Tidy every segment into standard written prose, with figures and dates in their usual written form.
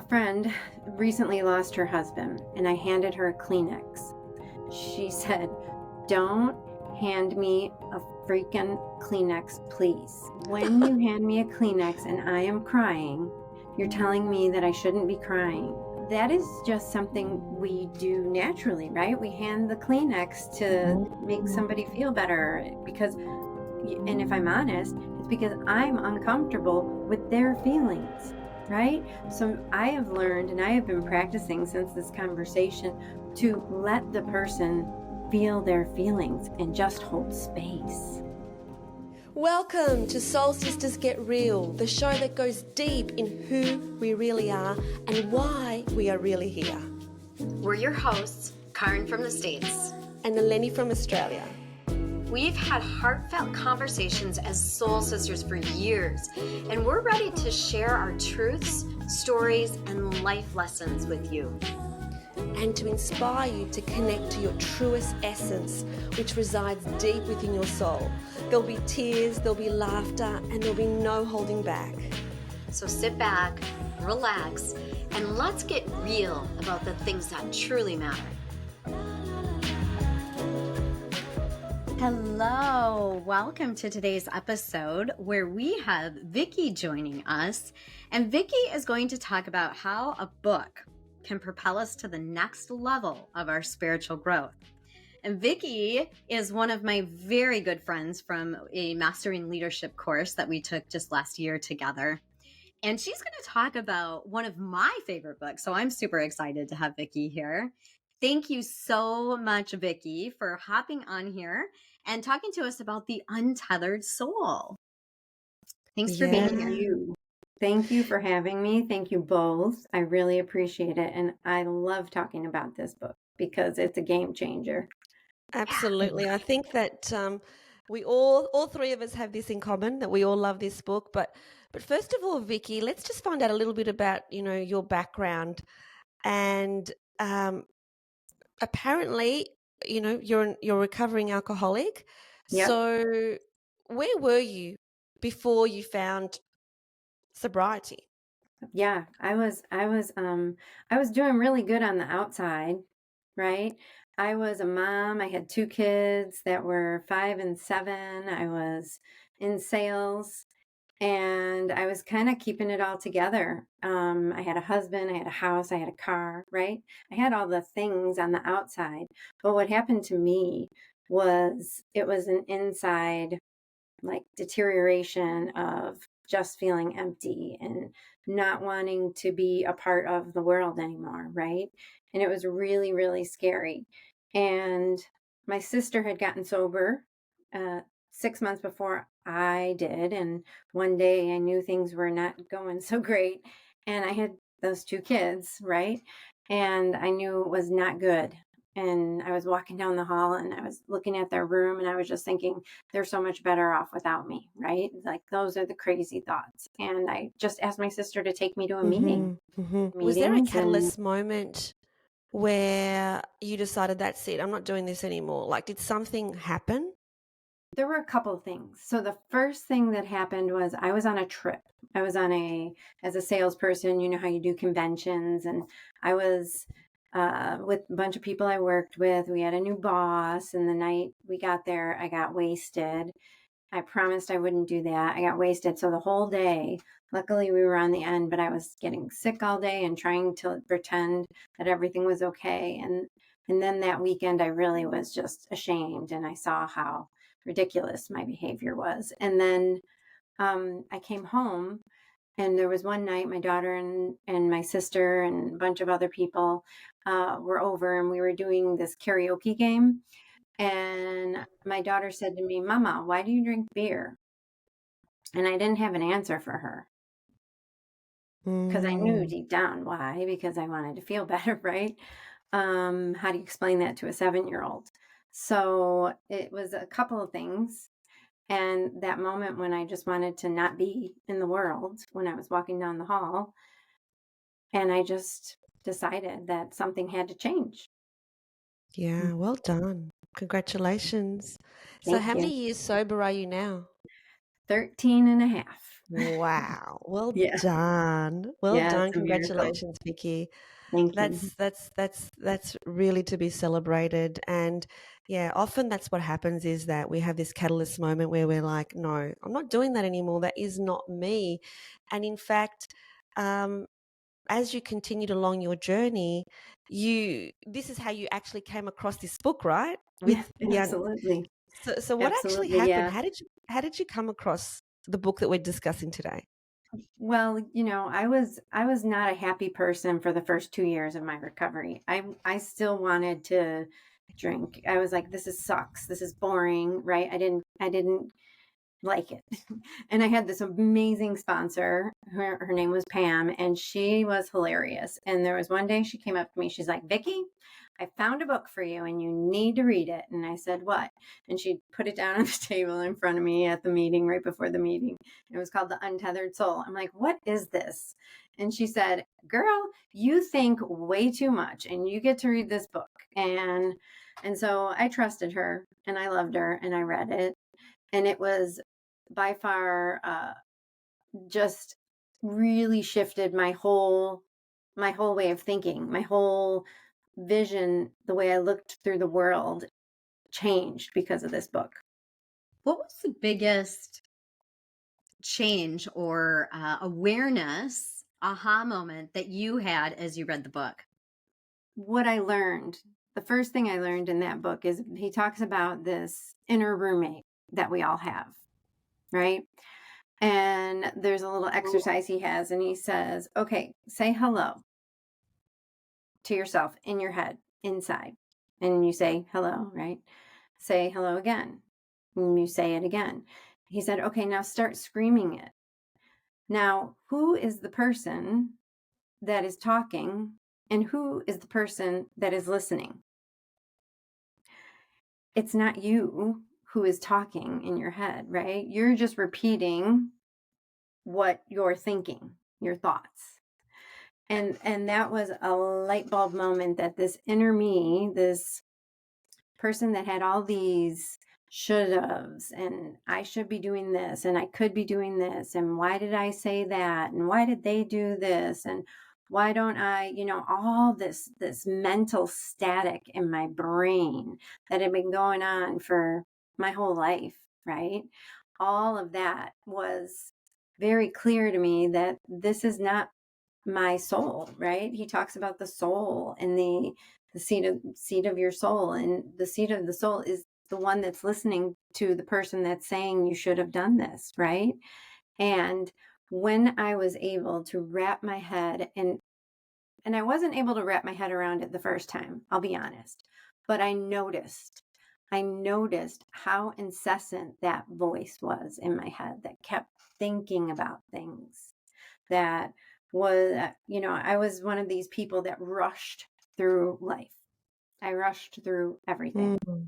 friend recently lost her husband, and I handed her a Kleenex. She said, "Don't hand me a freaking Kleenex, please. When you hand me a Kleenex and I am crying, you're telling me that I shouldn't be crying." That is just something we do naturally, right? We hand the Kleenex to make somebody feel better because, and if I'm honest, it's because I'm uncomfortable with their feelings, right? So I have learned, and I have been practicing since this conversation, to let the person feel their feelings and just hold space. Welcome to Soul Sisters Get Real, the show that goes deep in who we really are and why we are really here. We're your hosts, Karen from the States and Eleni from Australia. We've had heartfelt conversations as soul sisters for years, and we're ready to share our truths, stories, and life lessons with you. And to inspire you to connect to your truest essence, which resides deep within your soul. There'll be tears, there'll be laughter, and there'll be no holding back. So sit back, relax, and let's get real about the things that truly matter. Hello, welcome to today's episode where we have Vikki joining us. And Vikki is going to talk about how a book can propel us to the next level of our spiritual growth. And Vikki is one of my very good friends from a Mastering Leadership course that we took just last year together. And she's going to talk about one of my favorite books. So I'm super excited to have Vikki here. Thank you so much, Vikki, for hopping on here and talking to us about the Untethered Soul. Thanks for being here. Thank you for having me. Thank you both. I really appreciate it. And I love talking about this book because it's a game changer. Absolutely. I think that we all three of us have this in common, that we all love this book. But first of all, Vikki, let's just find out a little bit about, your background. And apparently, you're a recovering alcoholic. Yep. So where were you before you found sobriety? Yeah, I was doing really good on the outside, right? I was a mom. I had 2 kids that were 5 and 7. I was in sales and I was kind of keeping it all together. I had a husband, I had a house, I had a car, right? I had all the things on the outside. But what happened to me was it was an inside like deterioration of just feeling empty and not wanting to be a part of the world anymore, right? And it was really, really scary. And my sister had gotten sober 6 months before I did. And one day I knew things were not going so great. And I had those 2 kids, right? And I knew it was not good. And I was walking down the hall and I was looking at their room and I was just thinking, they're so much better off without me, right? Like those are the crazy thoughts. And I just asked my sister to take me to a meeting. Was there a catalyst moment where you decided, that's it, I'm not doing this anymore? Like, did something happen? There were a couple of things. So the first thing that happened was I was on a trip. I was as a salesperson, you know how you do conventions, and I was with a bunch of people I worked with. We had a new boss, and the night we got there, I got wasted. I promised I wouldn't do that. I got wasted. So the whole day, luckily we were on the end, but I was getting sick all day and trying to pretend that everything was okay. And then that weekend, I really was just ashamed, and I saw how ridiculous my behavior was. And then I came home. And there was one night my daughter and my sister and a bunch of other people were over, and we were doing this karaoke game. And my daughter said to me, "Mama, why do you drink beer?" And I didn't have an answer for her because I knew deep down why, because I wanted to feel better, right? How do you explain that to a 7-year-old? So it was a couple of things. And that moment when I just wanted to not be in the world, when I was walking down the hall, and I just decided that something had to change. Yeah, well done. Congratulations. So how many years sober are you now? 13 and a half. Wow. Well Yeah. done. Well Yeah, done. it's a miracle. Congratulations, Vikki. Thank you. That's really to be celebrated. And yeah, often that's what happens is that we have this catalyst moment where we're like, no, I'm not doing that anymore. That is not me. And in fact, um, as you continued along your journey, this is how you actually came across this book, right? Yeah, With the absolutely. so what actually Absolutely, happened? yeah. How did you come across the book that we're discussing today? Well, I was not a happy person for the first 2 years of my recovery. I still wanted to drink. I was like, this is sucks. This is boring, right? I didn't like it. And I had this amazing sponsor. Her name was Pam, and she was hilarious. And there was one day she came up to me. She's like, Vikki, I found a book for you and you need to read it. And I said, what? And she put it down on the table in front of me at the meeting, right before the meeting. It was called The Untethered Soul. I'm like, what is this? And she said, girl, you think way too much and you get to read this book. And so I trusted her and I loved her and I read it. And it was by far just really shifted my whole way of thinking, my whole vision, the way I looked through the world changed because of this book. What was the biggest change or awareness, aha moment that you had as you read the book? What I learned, the first thing I learned in that book is he talks about this inner roommate that we all have, right? And there's a little exercise he has, and he says, okay, say hello to yourself in your head, inside. And you say hello, right? Say hello again. And you say it again. He said, okay, now start screaming it. Now, who is the person that is talking and who is the person that is listening? It's not you who is talking in your head, right? You're just repeating what you're thinking, your thoughts. And that was a light bulb moment that this inner me, this person that had all these should haves and I should be doing this and I could be doing this and why did I say that and why did they do this and why don't I, all this mental static in my brain that had been going on for my whole life, right? All of that was very clear to me that this is not my soul, right? He talks about the soul and the seat of your soul, and the seat of the soul is the one that's listening to the person that's saying you should have done this, right? And when I was able to wrap my head, and I wasn't able to wrap my head around it the first time, I'll be honest, but I noticed how incessant that voice was in my head that kept thinking about things, that was, I was one of these people that rushed through life. I rushed through everything. Mm.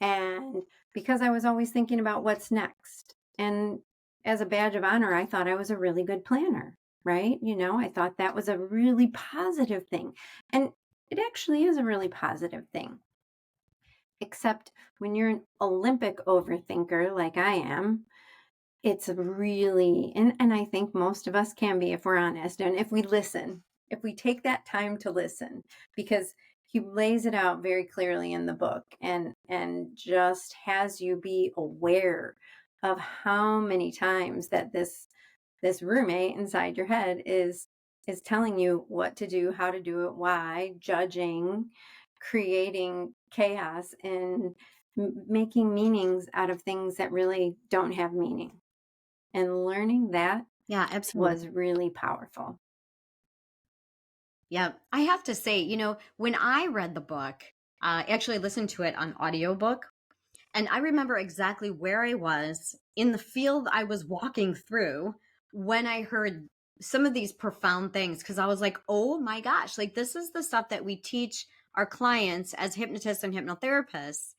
And because I was always thinking about what's next. And as a badge of honor, I thought I was a really good planner, right? I thought that was a really positive thing. And it actually is a really positive thing. Except when you're an Olympic overthinker like I am, it's really, and I think most of us can be if we're honest and if we listen, if we take that time to listen, because he lays it out very clearly in the book and just has you be aware of how many times that this roommate inside your head is telling you what to do, how to do it, why, judging, creating chaos, and making meanings out of things that really don't have meaning. And learning that Yeah, absolutely. was really powerful. Yeah, I have to say, when I read the book, I actually listened to it on audiobook, and I remember exactly where I was in the field I was walking through when I heard some of these profound things, because I was like, oh my gosh, like this is the stuff that we teach our clients as hypnotists and hypnotherapists.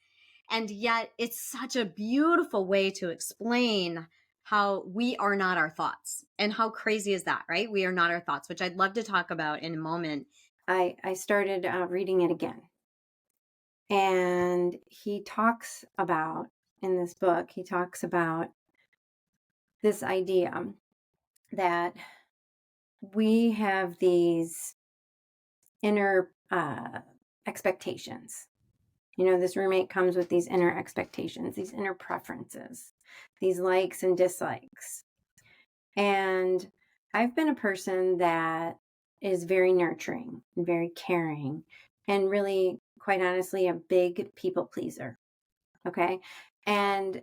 And yet it's such a beautiful way to explain how we are not our thoughts. And how crazy is that, right? We are not our thoughts, which I'd love to talk about in a moment. I started reading it again. And he talks about, in this book, he talks about this idea that we have these inner expectations. This roommate comes with these inner expectations, these inner preferences, these likes and dislikes. And I've been a person that is very nurturing and very caring and really, quite honestly, a big people pleaser. Okay. And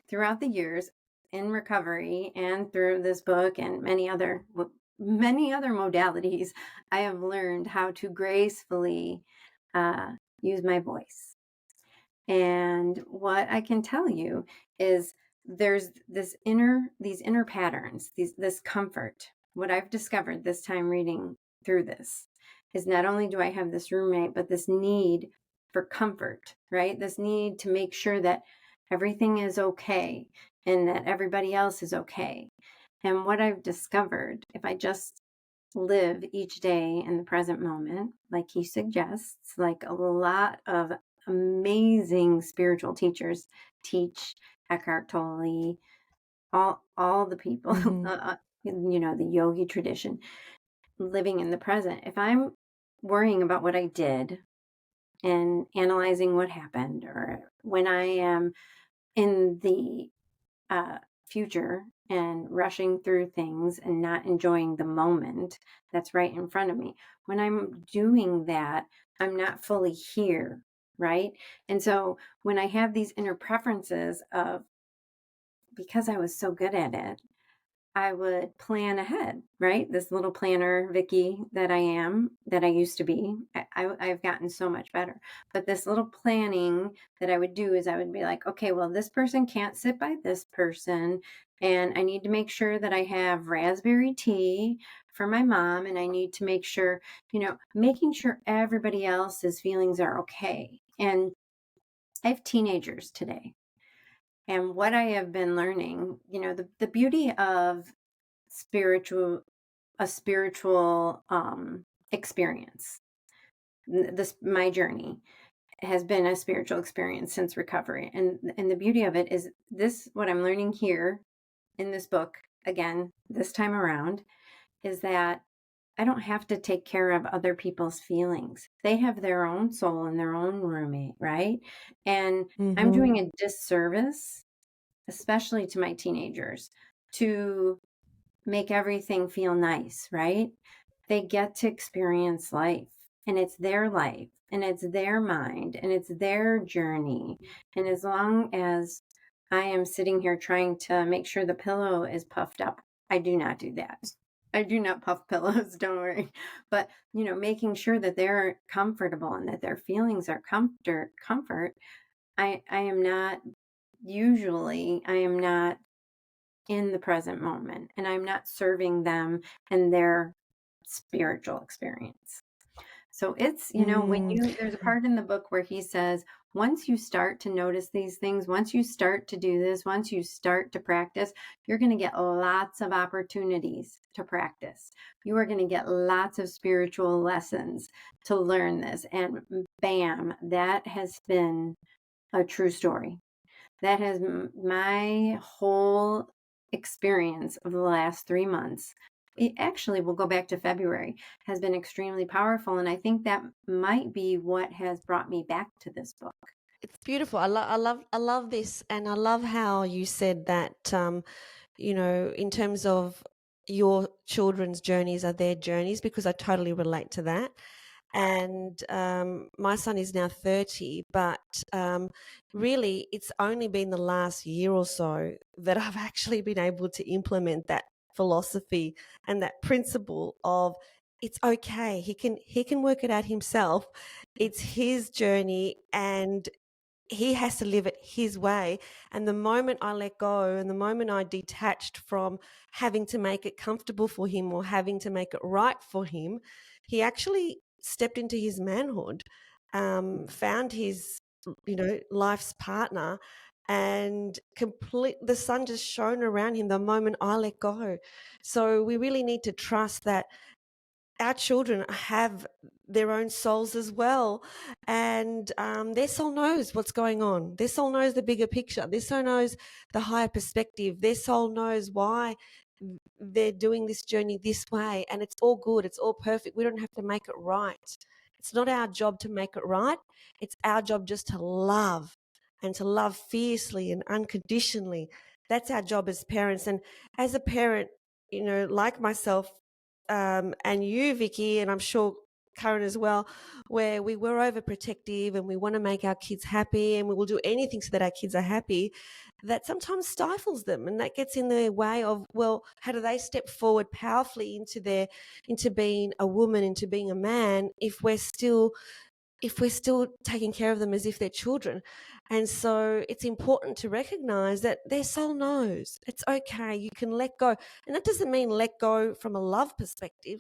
throughout the years in recovery and through this book and many other modalities, I have learned how to gracefully use my voice. And what I can tell you is there's these inner patterns, this comfort. What I've discovered this time reading through this is not only do I have this roommate, but this need for comfort, right? This need to make sure that everything is okay and that everybody else is okay. And what I've discovered, if I just live each day in the present moment, like he suggests, like a lot of amazing spiritual teachers teach, Eckhart Tolle, all the people, the yogi tradition, living in the present. If I'm worrying about what I did and analyzing what happened, or when I am in the future and rushing through things and not enjoying the moment that's right in front of me, when I'm doing that, I'm not fully here, right? And so when I have these inner preferences of, because I was so good at it, I would plan ahead, right? This little planner, Vikki, that I used to be. I've gotten so much better. But this little planning that I would do is I would be like, okay, well, this person can't sit by this person. And I need to make sure that I have raspberry tea for my mom. And I need to make sure, making sure everybody else's feelings are okay. And I have teenagers today. And what I have been learning, the beauty of a spiritual experience. My journey has been a spiritual experience since recovery. And the beauty of it is this, what I'm learning here in this book, again, this time around, is that I don't have to take care of other people's feelings. They have their own soul and their own roommate, right? And I'm doing a disservice, especially to my teenagers, to make everything feel nice, right? They get to experience life, and it's their life, and it's their mind, and it's their journey. And as long as I am sitting here trying to make sure the pillow is puffed up, I do not do that. I do not puff pillows, don't worry. But, making sure that they're comfortable and that their feelings are comfort. I am not in the present moment, and I'm not serving them and their spiritual experience. So it's, there's a part in the book where he says, once you start to notice these things, once you start to do this, once you start to practice, you're going to get lots of opportunities to practice. You are going to get lots of spiritual lessons to learn this. And bam, that has been a true story. That has my whole experience of the last 3 months. It actually will go back to February, has been extremely powerful. And I think that might be what has brought me back to this book. It's beautiful. I love this. And I love how you said that, in terms of your children's journeys are their journeys, because I totally relate to that. And my son is now 30, but really it's only been the last year or so that I've actually been able to implement that philosophy and that principle of it's okay. He can work it out himself. It's his journey and he has to live it his way. And the moment I let go and the moment I detached from having to make it comfortable for him or having to make it right for him, he actually stepped into his manhood, found his, life's partner, and the sun just shone around him the moment I let go. So we really need to trust that our children have their own souls as well, and their soul knows what's going on. Their soul knows the bigger picture. Their soul knows the higher perspective. Their soul knows why they're doing this journey this way, and it's all good, it's all perfect. We don't have to make it right. It's not our job to make it right. It's our job just to love, and to love fiercely and unconditionally. That's our job as parents. And as a parent, like myself, and you, Vikki, and I'm sure Karen as well, where we were overprotective and we want to make our kids happy and we will do anything so that our kids are happy, that sometimes stifles them, and that gets in the way of, well, how do they step forward powerfully into being a woman, into being a man, if we're still taking care of them as if they're children. And so it's important to recognize that their soul knows it's okay. You can let go. And that doesn't mean let go from a love perspective.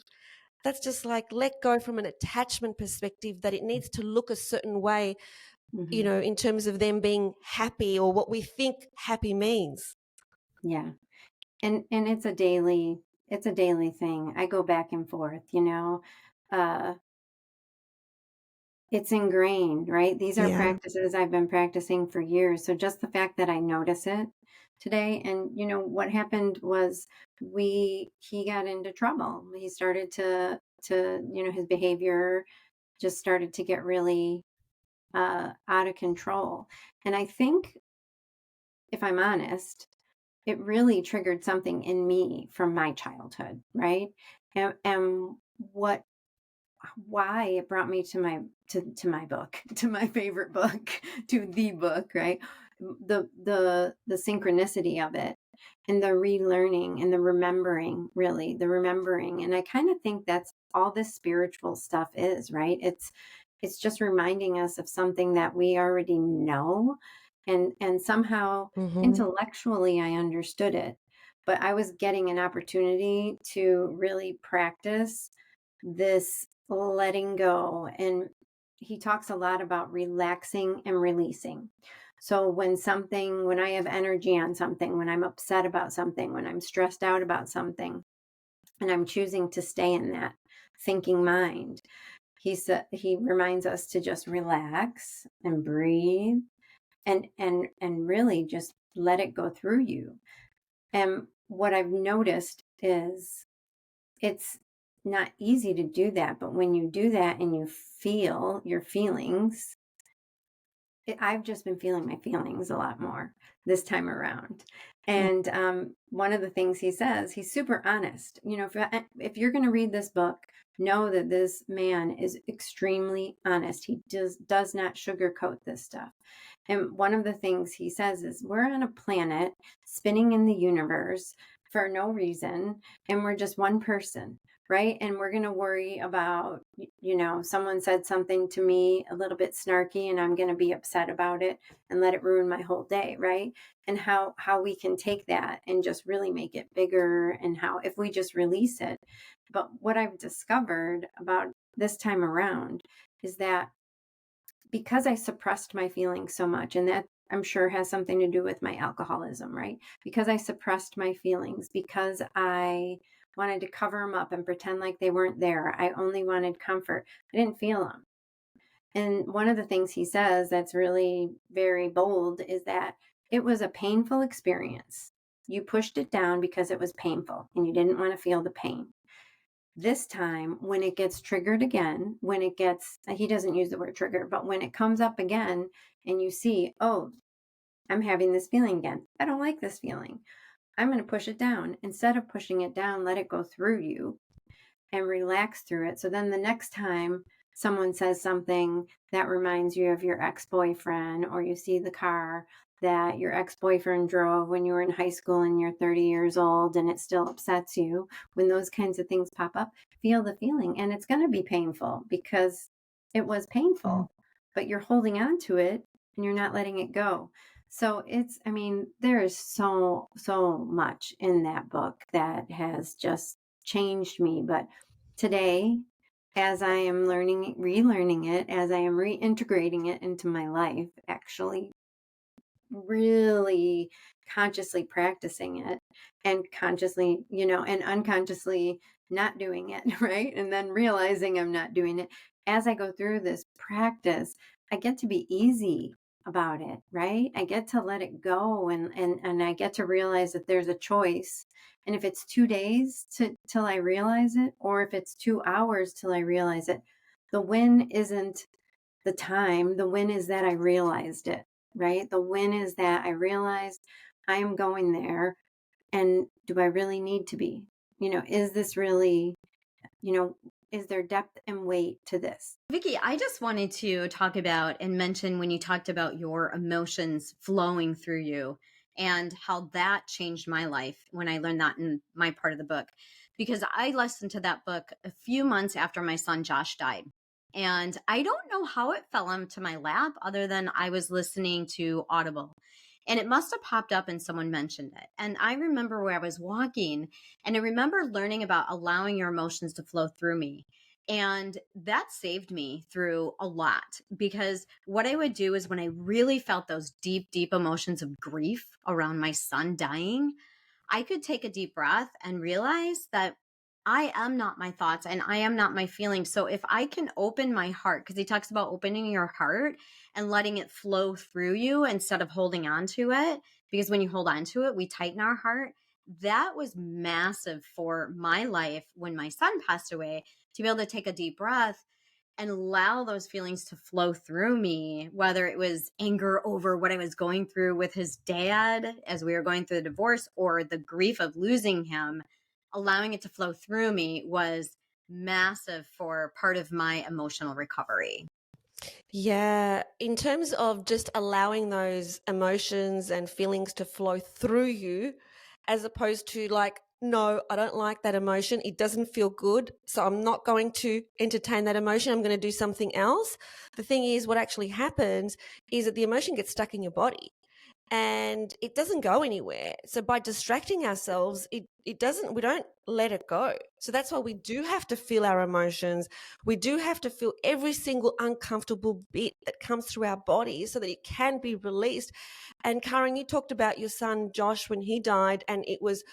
That's just like let go from an attachment perspective, that it needs to look a certain way, in terms of them being happy, or what we think happy means. Yeah. And it's a daily thing. I go back and forth, it's ingrained, right? These are practices I've been practicing for years. So just the fact that I notice it today, and what happened was he got into trouble. He started to his behavior just started to get really out of control. And I think, if I'm honest, it really triggered something in me from my childhood, right? And why it brought me to my book, to my favorite book, to the book, right? The synchronicity of it, and the relearning and the remembering, really the remembering. And I kind of think that's all this spiritual stuff is, right? It's just reminding us of something that we already know, and somehow intellectually I understood it, but I was getting an opportunity to really practice this letting go. And he talks a lot about relaxing and releasing. So when I have energy on something, when I'm upset about something, when I'm stressed out about something, and I'm choosing to stay in that thinking mind, he reminds us to just relax and breathe, and really just let it go through you. And what I've noticed is it's not easy to do that, but when you do that and you feel your feelings, I've just been feeling my feelings a lot more this time around. And one of the things he says, he's super honest. If you're going to read this book, know that this man is extremely honest. He does not sugarcoat this stuff. And one of the things he says is, we're on a planet spinning in the universe for no reason, and we're just one person, right? And we're going to worry about, someone said something to me a little bit snarky, and I'm going to be upset about it and let it ruin my whole day, right? And how we can take that and just really make it bigger, and how if we just release it. But what I've discovered about this time around is that because I suppressed my feelings so much, and that I'm sure has something to do with my alcoholism, right? Because I suppressed my feelings, because I wanted to cover them up and pretend like they weren't there. I only wanted comfort. I didn't feel them. And one of the things he says that's really very bold is that it was a painful experience. You pushed it down because it was painful and you didn't want to feel the pain. This time, when it gets triggered again, he doesn't use the word trigger, but when it comes up again and you see, oh, I'm having this feeling again. I don't like this feeling. I'm going to push it down. Instead of pushing it down, let it go through you and relax through it. So then the next time someone says something that reminds you of your ex-boyfriend, or you see the car that your ex-boyfriend drove when you were in high school and you're 30 years old and it still upsets you, when those kinds of things pop up, feel the feeling. And it's going to be painful because it was painful, but you're holding on to it and you're not letting it go. So there is so much in that book that has just changed me. But today, as I am relearning it, as I am reintegrating it into my life, actually really consciously practicing it, and consciously, and unconsciously not doing it, right? And then realizing I'm not doing it. As I go through this practice, I get to be easy about it, right? I get to let it go, and I get to realize that there's a choice. And if it's 2 days till I realize it, or if it's 2 hours till I realize it, the win isn't the time. The win is that I realized it, right? The win is that I realized I am going there. And do I really need to be? Is this really, is there depth and weight to this? Vikki, I just wanted to talk about and mention when you talked about your emotions flowing through you and how that changed my life when I learned that in my part of the book. Because I listened to that book a few months after my son Josh died. And I don't know how it fell into my lap other than I was listening to Audible. And it must have popped up and someone mentioned it. And I remember where I was walking and I remember learning about allowing your emotions to flow through me. And that saved me through a lot because what I would do is when I really felt those deep, deep emotions of grief around my son dying, I could take a deep breath and realize that I am not my thoughts and I am not my feelings. So if I can open my heart, because he talks about opening your heart and letting it flow through you instead of holding on to it, because when you hold on to it, we tighten our heart. That was massive for my life when my son passed away, to be able to take a deep breath and allow those feelings to flow through me, whether it was anger over what I was going through with his dad as we were going through the divorce or the grief of losing him, allowing it to flow through me was massive for part of my emotional recovery. Yeah, in terms of just allowing those emotions and feelings to flow through you, as opposed to like, no, I don't like that emotion. It doesn't feel good. So I'm not going to entertain that emotion. I'm going to do something else. The thing is, what actually happens is that the emotion gets stuck in your body and it doesn't go anywhere. So by distracting ourselves, we don't let it go. So that's why we do have to feel our emotions. We do have to feel every single uncomfortable bit that comes through our body so that it can be released. And Karen, you talked about your son Josh when he died, and it was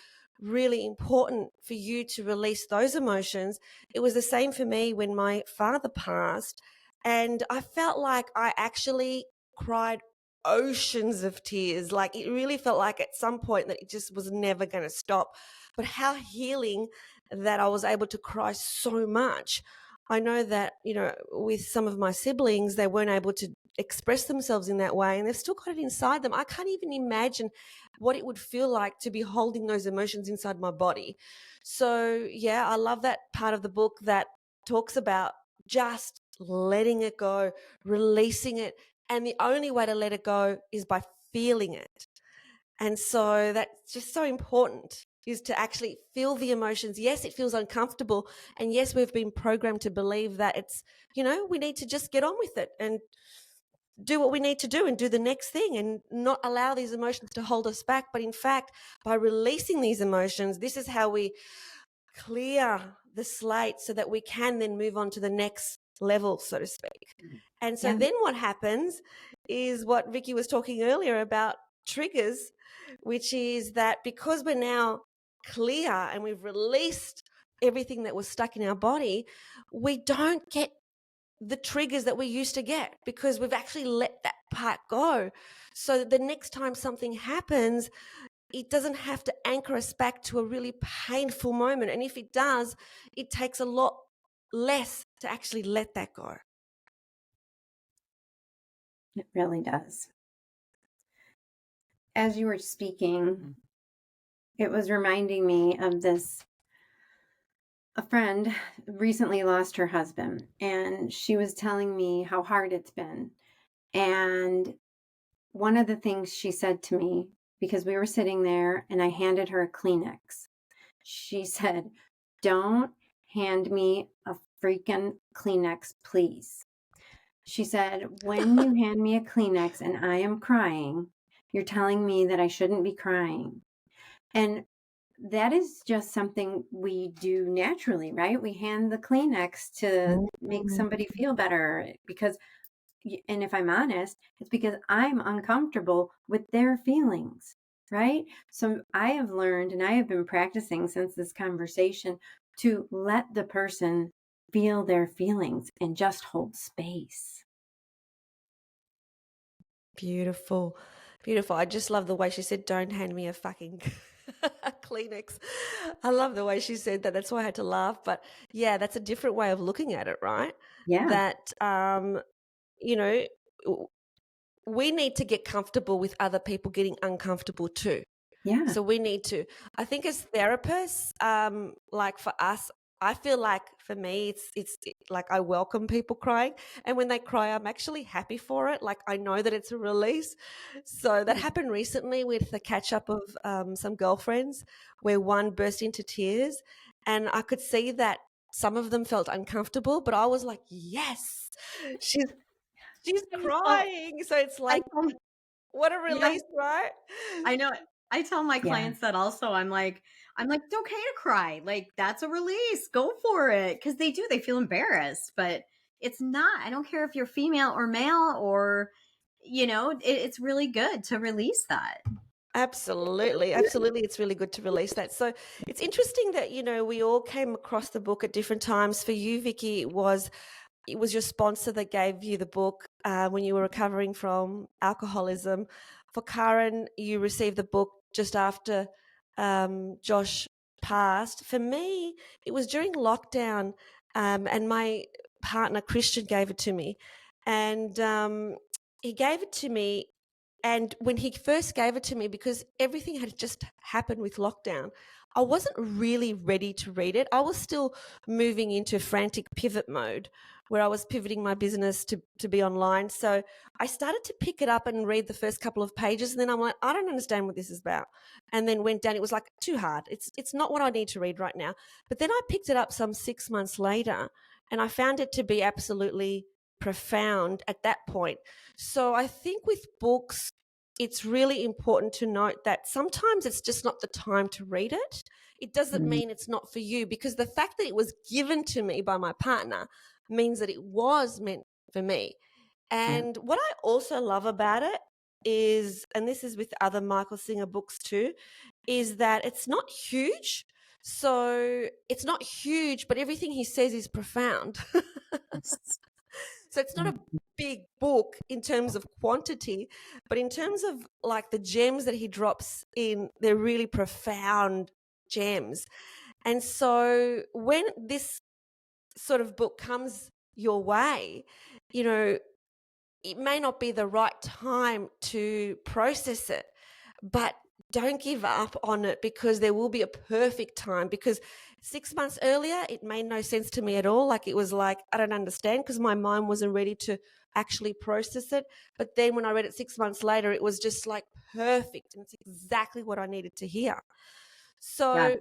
really important for you to release those emotions. It was the same for me when my father passed, and I felt like I actually cried oceans of tears. Like it really felt like at some point that it just was never going to stop. But how healing that I was able to cry so much. I know that, with some of my siblings, they weren't able to express themselves in that way and they've still got it inside them. I can't even imagine what it would feel like to be holding those emotions inside my body. So, yeah, I love that part of the book that talks about just letting it go, releasing it. And the only way to let it go is by feeling it. And so that's just so important, is to actually feel the emotions. Yes, it feels uncomfortable. And yes, we've been programmed to believe that it's, we need to just get on with it and do what we need to do and do the next thing and not allow these emotions to hold us back. But in fact, by releasing these emotions, this is how we clear the slate so that we can then move on to the next level, so to speak. And so then what happens is what Vikki was talking earlier about triggers, which is that because we're now clear and we've released everything that was stuck in our body, we don't get the triggers that we used to get because we've actually let that part go. So the next time something happens, it doesn't have to anchor us back to a really painful moment. And if it does, it takes a lot less to actually let that go. It really does. As you were speaking, it was reminding me of this. A friend recently lost her husband, and she was telling me how hard it's been. And one of the things she said to me, because we were sitting there and I handed her a Kleenex, she said, "Don't hand me a freaking Kleenex, please." She said, "When you hand me a Kleenex and I am crying, you're telling me that I shouldn't be crying." And that is just something we do naturally, right? We hand the Kleenex to make somebody feel better because, and if I'm honest, it's because I'm uncomfortable with their feelings, right? So I have learned, and I have been practicing since this conversation, to let the person feel their feelings and just hold space. Beautiful. Beautiful. I just love the way she said, don't hand me a fucking Kleenex. I love the way she said that. That's why I had to laugh. But yeah, that's a different way of looking at it, right? Yeah. That, you know, we need to get comfortable with other people getting uncomfortable too. Yeah. So we need to, I think as therapists, like for us, I feel like for me, it's like I welcome people crying. And when they cry, I'm actually happy for it. Like I know that it's a release. So that happened recently with the catch up of some girlfriends where one burst into tears. And I could see that some of them felt uncomfortable, but I was like, yes, she's crying. So it's like, what a Yeah, release, right? I know. I tell my Yeah. clients that also. I'm like, it's okay to cry. Like that's a release. Go for it. Because they do. They feel embarrassed, but it's not. I don't care if you're female or male or, it's really good to release that. Absolutely. Absolutely. It's really good to release that. So it's interesting that, we all came across the book at different times. For you, Vikki, it was your sponsor that gave you the book when you were recovering from alcoholism. For Karen, you received the book just after Josh passed. For me, it was during lockdown, and my partner Christian gave it to me. And he gave it to me. And when he first gave it to me, because everything had just happened with lockdown, I wasn't really ready to read it. I was still moving into frantic pivot mode where I was pivoting my business to be online. So I started to pick it up and read the first couple of pages. And then I'm like, I don't understand what this is about. And then went down. It was like too hard. It's not what I need to read right now. But then I picked it up some 6 months later and I found it to be absolutely profound at that point. So I think with books, it's really important to note that sometimes it's just not the time to read it. It doesn't mean it's not for you, because the fact that it was given to me by my partner means that it was meant for me. And what I also love about it is, and this is with other Michael Singer books too, is that it's not huge. So it's not huge, but everything he says is profound. So it's not a big book in terms of quantity, but in terms of like the gems that he drops in, they're really profound gems. And so when this sort of book comes your way, it may not be the right time to process it, but don't give up on it, because there will be a perfect time. Because 6 months earlier, it made no sense to me at all. Like it was like, I don't understand, because my mind wasn't ready to actually process it. But then when I read it 6 months later, it was just like perfect. And it's exactly what I needed to hear. So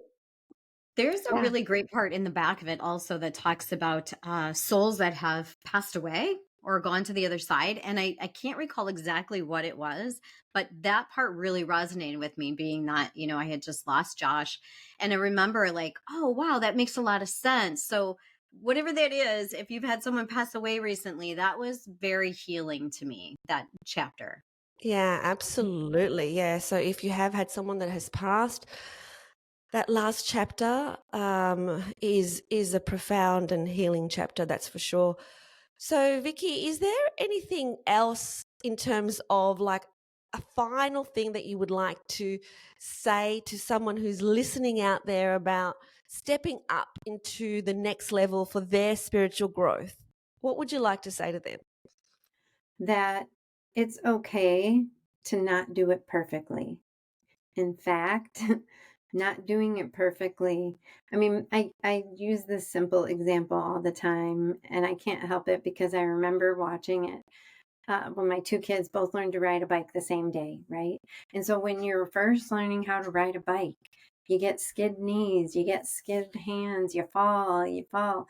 There's a really great part in the back of it also that talks about souls that have passed away or gone to the other side. And I can't recall exactly what it was, but that part really resonated with me, being that, I had just lost Josh. And I remember like, oh, wow, that makes a lot of sense. So whatever that is, if you've had someone pass away recently, that was very healing to me, that chapter. yeah, absolutely. Yeah. So if you have had someone that has passed, that last chapter is a profound and healing chapter, that's for sure. So, Vikki, is there anything else in terms of like a final thing that you would like to say to someone who's listening out there about stepping up into the next level for their spiritual growth? What would you like to say to them? That it's okay to not do it perfectly. In fact, not doing it perfectly. I mean, I use this simple example all the time, and I can't help it because I remember watching it when my two kids both learned to ride a bike the same day, right? And so when you're first learning how to ride a bike, you get skid knees, you get skid hands, you fall.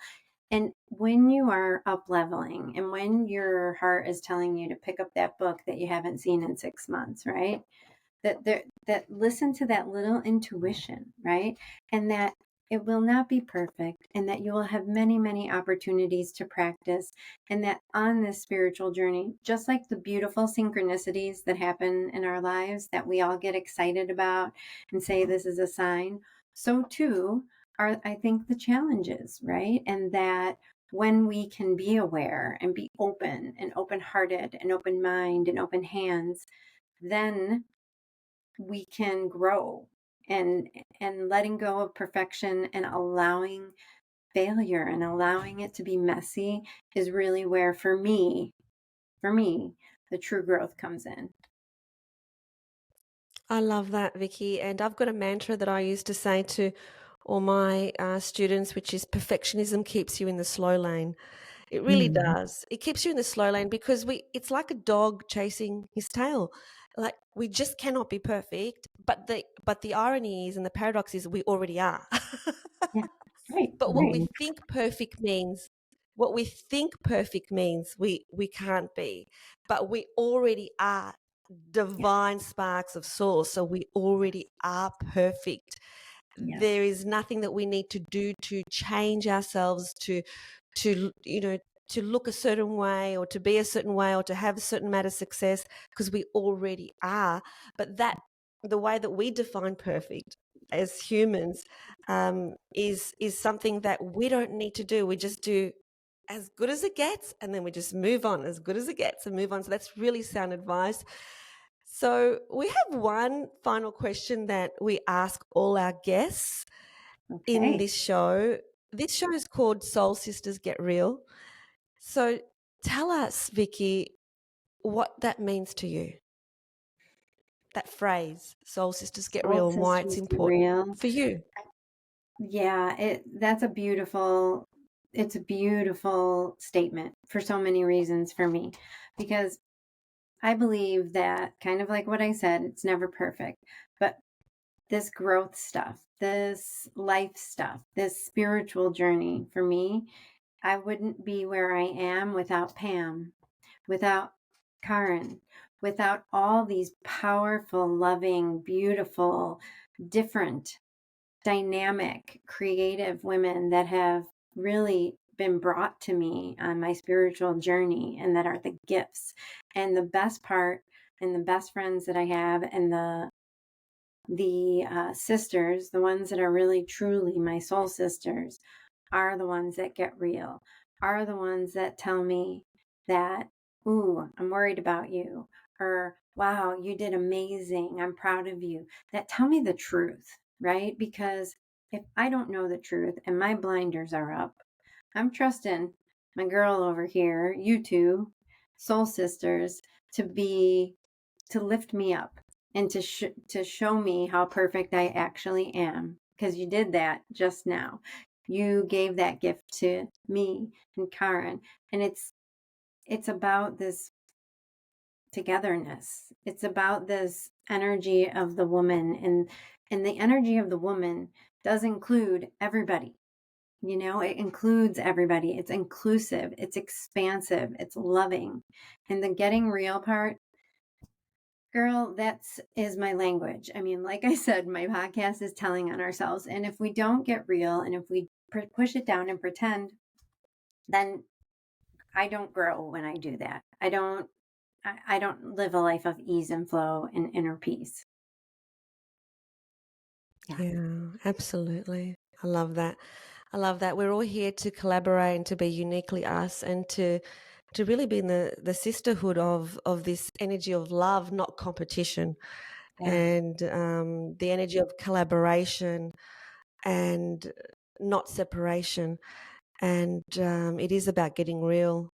And when you are up leveling and when your heart is telling you to pick up that book that you haven't seen in 6 months, right? That listen to that little intuition, right? And that it will not be perfect, and that you will have many, many opportunities to practice, and that on this spiritual journey, just like the beautiful synchronicities that happen in our lives that we all get excited about and say this is a sign, so too are, I think, the challenges, right? And that when we can be aware and be open and open-hearted and open mind and open hands, then we can grow. And letting go of perfection and allowing failure and allowing it to be messy is really where, for me, the true growth comes in. I love that, Vikki. And I've got a mantra that I used to say to all my students, which is perfectionism keeps you in the slow lane. It really does. It keeps you in the slow lane because it's like a dog chasing his tail. Like, we just cannot be perfect, but the irony is, and the paradox is, we already are. Yeah. Right. But what we think perfect means we can't be, but we already are divine sparks of source. So we already are perfect. Yes. There is nothing that we need to do to change ourselves to look a certain way or to be a certain way or to have a certain amount of success, because we already are. But the way that we define perfect as humans is something that we don't need to do. We just do as good as it gets, and then we just move on as good as it gets and move on. So that's really sound advice. So we have one final question that we ask all our guests in this show. This show is called Soul Sisters Get Real. So tell us, Vikki, what that means to you. That phrase, Soul Sisters Get Real, and why it's important for you. Yeah, it's a beautiful statement for so many reasons for me, because I believe that, kind of like what I said, it's never perfect, but this growth stuff, this life stuff, this spiritual journey for me, I wouldn't be where I am without Pam, without Karen, without all these powerful, loving, beautiful, different, dynamic, creative women that have really been brought to me on my spiritual journey, and that are the gifts. And the best part, and the best friends that I have, and the sisters, the ones that are really truly my soul sisters, are the ones that get real, are the ones that tell me that, ooh, I'm worried about you, or wow, you did amazing, I'm proud of you, that tell me the truth, right? Because if I don't know the truth and my blinders are up, I'm trusting my girl over here, you two, soul sisters, to lift me up and to show me how perfect I actually am. Because you did that just now. You gave that gift to me and Karen, and it's about this togetherness. It's about this energy of the woman, and the energy of the woman does include everybody. It includes everybody. It's inclusive, it's expansive, it's loving. And the getting real part, girl, is my language. I mean, like I said, my podcast is telling on ourselves. And if we don't get real, and if we push it down and pretend, then I don't grow when I do that. I don't live a life of ease and flow and inner peace. Yeah, absolutely. I love that. We're all here to collaborate and to be uniquely us, and to really be in the sisterhood of this energy of love, not competition, and the energy of collaboration and not separation. And it is about getting real.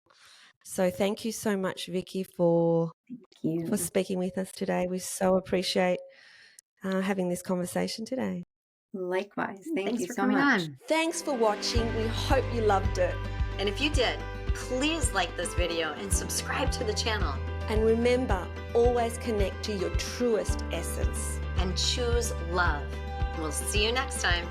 So thank you so much, Vikki, for speaking with us today. We so appreciate having this conversation today. Likewise. Thanks you for so coming much. on. Thanks for watching. We hope you loved it. And if you did, please like this video and subscribe to the channel. And remember, always connect to your truest essence. And choose love. We'll see you next time.